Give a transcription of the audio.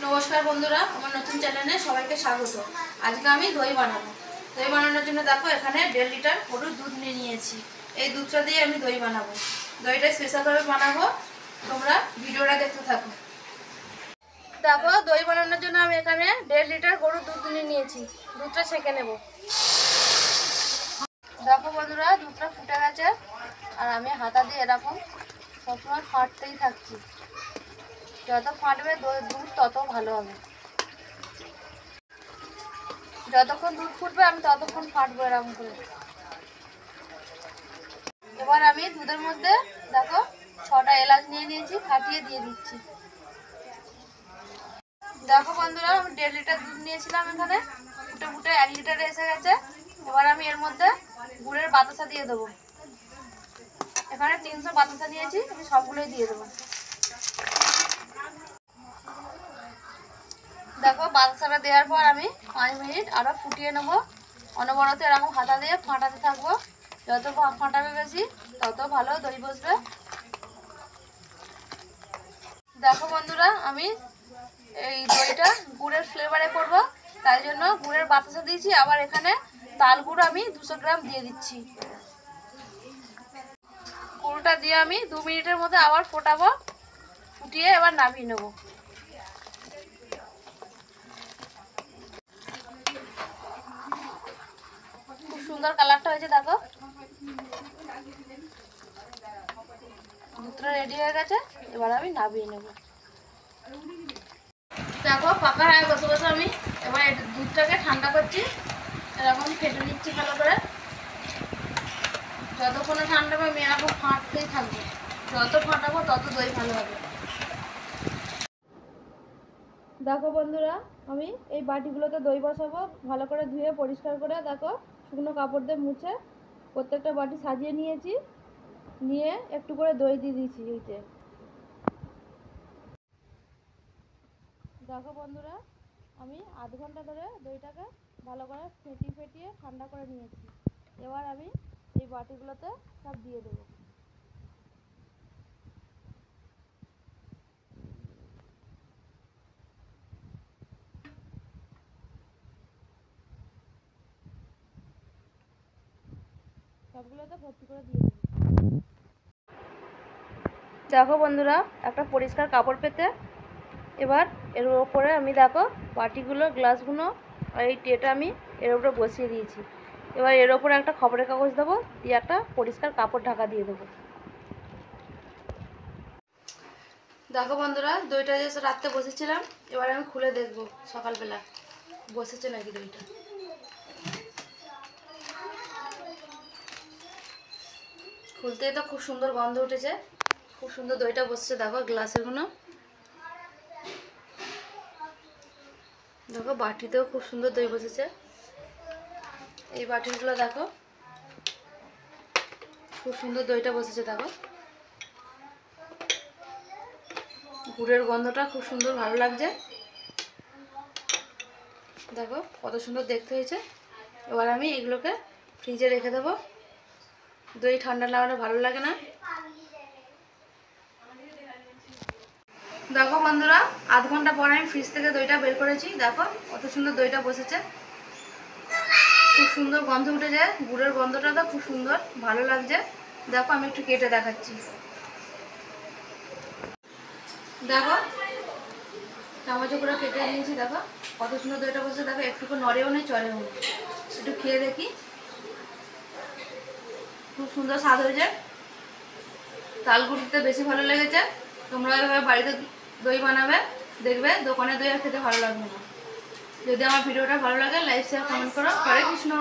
নমস্কার বন্ধুরা, আমার নতুন চ্যানেলে সবাইকে স্বাগত। আজকে আমি দই বানাবো। দই বানানোর জন্য দেখো এখানে 1.5 লিটার গরুর দুধ নিয়ে নিয়েছি। এই দুধটা দিয়ে আমি দই বানাবো। দইটা স্পেশালভাবে বানাবো, তোমরা ভিডিওটা দেখতে থাকো। দেখো দই বানানোর জন্য আমি এখানে 1.5 লিটার গরুর দুধ নিয়ে নিয়েছি। দুধটা ছেঁকে নেব। দেখো বন্ধুরা, দুধটা ফুটে গেছে আর আমি হাতা দিয়ে এরকম সবসময় ফাটতেই থাকছি। যত ফাটবে দুধ তত ভালো হবে। যতক্ষণ দুধ ফুটবে আমি ততক্ষণ ফাটবো এরকম করে। এবার আমি দুধের মধ্যে দেখো 6টা এলাচ নিয়ে নিয়েছি, ফাটিয়ে দিয়ে দিচ্ছি। দেখো বন্ধুরা, আমি 1.5 লিটার দুধ নিয়েছিলাম, এখানে ফুটে ফুটে 1 লিটারে এসে গেছে। এবার আমি এর মধ্যে গুড়ের বাতাসা দিয়ে দেবো। এখানে 300 বাতাসা নিয়েছি, আমি সবগুলোই দিয়ে দেবো। দেখো বাতাসাটা দেওয়ার পর আমি 5 মিনিট আরও ফুটিয়ে নেব। অনবরত এরকম হাতা দিয়ে ফাটাতে থাকবো। যত ফাটাবে বেশি তত ভালো দই বসবে। দেখো বন্ধুরা, আমি এই দইটা গুড়ের ফ্লেভারে করব, তাই জন্য গুড়ের বাতাসা দিয়েছি। আবার এখানে তাল গুড় আমি 200 গ্রাম দিয়ে দিচ্ছি। গুড়টা দিয়ে আমি 2 মিনিটের মধ্যে আবার ফোটাবো। ফুটিয়ে এবার নামিয়ে নেব। খুব সুন্দর কালারটা হয়েছে। দেখো দুধটা রেডি হয়ে গেছে, এবার আমি নামিয়ে নেব। দেখো পাকা হয়ে বসে বসে আমি এবার দুধটাকে ঠান্ডা করছি। এরকম ফেটে নিচ্ছি ভালো করে। যতক্ষণ ঠান্ডা হবে আমি এরকম ফাটতেই থাকবো। যত ফাটাবো তত দই ভালো হবে। দেখো বন্ধুরা, আমি এই বাটিগুলোতে দই বসাবো। ভালো করে ধুয়ে পরিষ্কার করে দেখো শুকনো কাপড় দিয়ে মুছে প্রত্যেকটা বাটি সাজিয়ে নিয়েছি। নিয়ে একটু করে দই দিয়ে দিয়েছি এইতে। দেখো বন্ধুরা, আমি আধ ঘন্টা ধরে দইটাকে ভালো করে ফেটিয়ে ঠান্ডা করে নিয়েছি। এবার আমি এই বাটিগুলোতে সব দিয়ে দেবো। সবগুলোতে ভর্তি করে দিয়ে দেবো। দেখো বন্ধুরা, একটা পরিষ্কার কাপড় পেতে এবার এর ওপরে আমি দেখো বাটিগুলো, গ্লাসগুলো আর এই ট্রেটা আমি এর উপরে বসিয়ে দিয়েছি। এবার এর ওপরে একটা খবরের কাগজ দেবো, দিয়ে একটা পরিষ্কার কাপড় ঢাকা দিয়ে দেবো। দেখো বন্ধুরা, দইটা যে রাত্রে বসেছিলাম, এবার আমি খুলে দেখবো সকালবেলা বসেছে নাকি দইটা। খুলতেই তো খুব সুন্দর গন্ধ উঠেছে। খুব সুন্দর দইটা বসছে। দেখো গ্লাসেরগুলো, দেখো বাটিতেও খুব সুন্দর দই বসেছে। এই বাটিগুলো দেখো খুব সুন্দর দইটা বসেছে। দেখো গুড়ের গন্ধটা খুব সুন্দর ভালো লাগছে। দেখো কত সুন্দর দেখতে হয়েছে। এবার আমি এগুলোকে ফ্রিজে রেখে দেবো। দই ঠান্ডা লাগানো ভালো লাগে না। দেখো বন্ধুরা, আধ ঘন্টা পর আমি ফ্রিজ থেকে দইটা বের করেছি। দেখো কত সুন্দর দইটা বসেছে। খুব সুন্দর গন্ধ উঠেছে। গুড়ের গন্ধটা তো খুব সুন্দর ভালো লাগছে। দেখো আমি একটু কেটে দেখাচ্ছি। দেখো চামচে করে কেটে নিয়েছি। দেখো কত সুন্দর দইটা বসেছে। দেখো একটুকু নড়েও নেই, চড়েও নেই। একটু খেয়ে দেখি। খুব সুন্দর স্বাদ হয়েছে। তাল গুড় দিতে বেশি ভালো লেগেছে। তোমরা এভাবে বাড়িতে দই বানাবে, দেখবে দোকানে দই আর খেতে ভালো লাগবে না। যদি আমার ভিডিওটা ভালো লাগে লাইক শেয়ার কমেন্ট করো। হরে কৃষ্ণ।